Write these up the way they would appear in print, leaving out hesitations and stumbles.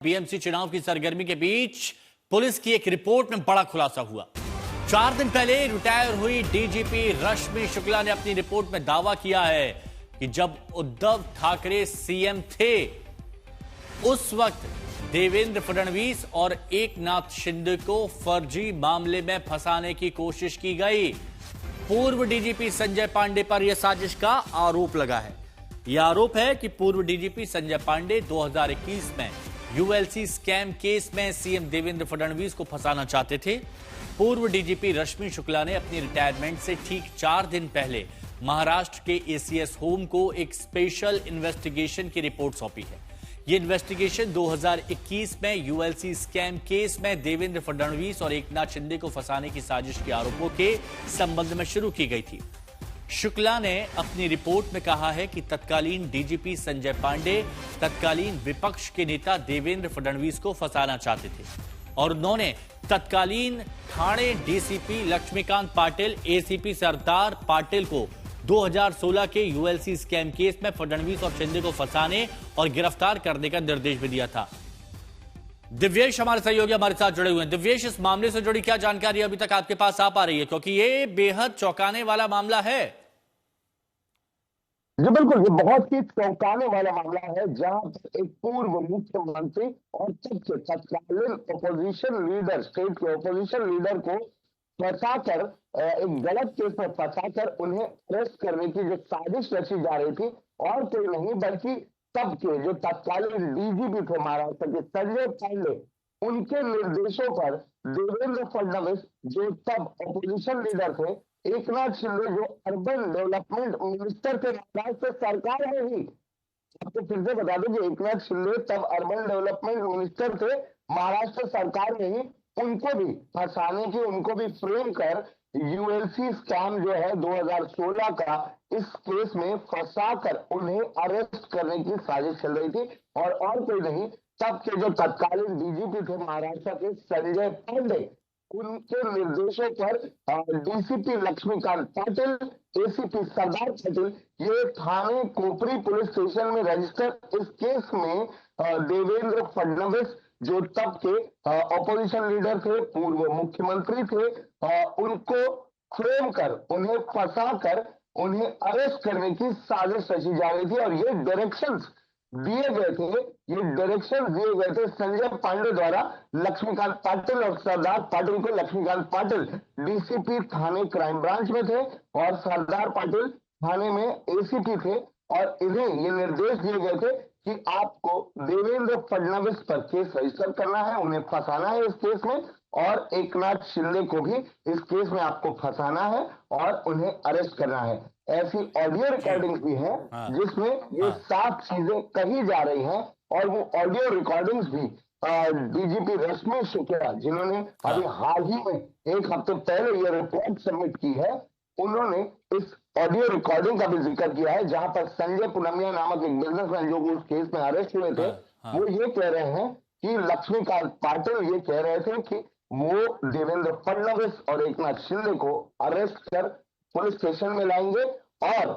BMC चुनाव की सरगर्मी के बीच पुलिस की एक रिपोर्ट में बड़ा खुलासा हुआ। 4 दिन पहले रिटायर हुई डीजीपी रश्मि शुक्ला ने अपनी रिपोर्ट में दावा किया है कि जब उद्धव ठाकरे सीएम थे उस वक्त देवेंद्र फडणवीस और एकनाथ शिंदे को फर्जी मामले में फंसाने की कोशिश की गई। पूर्व डीजीपी संजय पांडे पर यह साजिश का आरोप लगा है। यह आरोप है कि पूर्व डीजीपी संजय पांडे 2021 में यूएलसी स्कैम केस में सीएम देवेंद्र फडणवीस को फंसाना चाहते थे। पूर्व डीजीपी रश्मि शुक्ला ने अपनी रिटायरमेंट से ठीक 4 दिन पहले महाराष्ट्र के एसीएस होम को एक स्पेशल इन्वेस्टिगेशन की रिपोर्ट सौंपी है। यह इन्वेस्टिगेशन 2021 में यूएलसी स्कैम केस में देवेंद्र फडणवीस और एकनाथ शिंदे को फंसाने की साजिश के आरोपों के संबंध में शुरू की गई थी। शुक्ला ने अपनी रिपोर्ट में कहा है कि तत्कालीन डीजीपी संजय पांडे तत्कालीन विपक्ष के नेता देवेंद्र फडणवीस को फंसाना चाहते थे और उन्होंने तत्कालीन ठाणे डीसीपी लक्ष्मीकांत पाटिल, एसीपी सरदार पाटिल को 2016 के यूएलसी स्कैम केस में फडणवीस और शिंदे को फंसाने और गिरफ्तार करने का निर्देश भी दिया था। दिव्येश हमारे सहयोगी हमारे साथ जुड़े हुए हैं। दिव्येश, इस मामले से जुड़ी क्या जानकारी अभी तक आपके पास आ पा रही है, क्योंकि ये बेहद चौंकाने वाला मामला है। जी बिल्कुल, ये बहुत ही चौंकाने वाला मामला है जहां पर एक पूर्व मुख्यमंत्री और तब के तत्कालीन ओपोजिशन लीडर, स्टेट के ओपोजिशन लीडर को फंसाकर, एक गलत केस में फंसाकर उन्हें अरेस्ट करने की जो साजिश रची जा रही थी, और कोई नहीं बल्कि तब के जो तत्कालीन डीजीपी थे महाराष्ट्र के संजय पांडे, उनके निर्देशों पर देवेंद्र फडणवीस जो तब ओपोजिशन लीडर थे, एकनाथ शिंदे जो अर्बन डेवलपमेंट मिनिस्टर थे महाराष्ट्र सरकार में ही, आपको फिर से बता दूं कि एकनाथ शिंदे तब अर्बन डेवलपमेंट मिनिस्टर थे महाराष्ट्र सरकार में ही, उनको भी फंसाने की, उनको भी फ्रेम कर यूएलसी स्कैम जो है 2016 का, इस केस में फंसाकर उन्हें अरेस्ट करने की साजिश चल रही थी। और कोई नहीं, तब के जो तत्कालीन डीजीपी थे महाराष्ट्र के संजय पांडे, उनके निर्देशों पर डीसीपी लक्ष्मीकांत पाटिल, एसीपी सरदार पाटिल, ये थाने कोपरी पुलिस स्टेशन में रजिस्टर इस केस में देवेंद्र फडणवीस जो तब के ऑपोजिशन लीडर थे, पूर्व मुख्यमंत्री थे, उनको फ्रेम कर, उन्हें फंसा कर उन्हें अरेस्ट करने की साजिश रची जा रही थी। और ये डायरेक्शंस दिए गए थे संजय पांडे द्वारा लक्ष्मीकांत पाटिल और सरदार पाटिल को। लक्ष्मीकांत पाटिल डीसीपी थाने क्राइम ब्रांच में थे और सरदार पाटिल थाने में एसीपी थे, और इन्हें ये निर्देश दिए गए थे कि आपको देवेंद्र फडणवीस पर केस रजिस्टर करना है, उन्हें फंसाना है इस केस में, और एकनाथ शिंदे को भी इस केस में आपको फंसाना है और उन्हें अरेस्ट करना है। ऐसी ऑडियो रिकॉर्डिंग्स भी है जिसमें ये साफ चीजें कही जा रही हैं, और वो ऑडियो रिकॉर्डिंग्स भी डीजीपी रश्मि शुक्ला, जिन्होंने अभी हाल ही में 1 हफ्ते पहले ये रिपोर्ट सबमिट की है, उन्होंने इस ऑडियो रिकॉर्डिंग का भी जिक्र किया है, जहां पर संजय पुनमिया नामक एक बिजनेसमैन जो उस केस में अरेस्ट हुए थे, वो ये कह रहे हैं कि लक्ष्मीकांत पाटिल ये कह रहे थे कि वो देवेंद्र फडणवीस और एकनाथ शिंदे को अरेस्ट कर पुलिस स्टेशन में लाएंगे और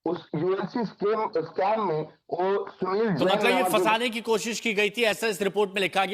उस यूएलसी स्कैम में वो सुनील, तो मतलब ये फंसाने की कोशिश की गई थी, ऐसा इस रिपोर्ट में लिखा गया।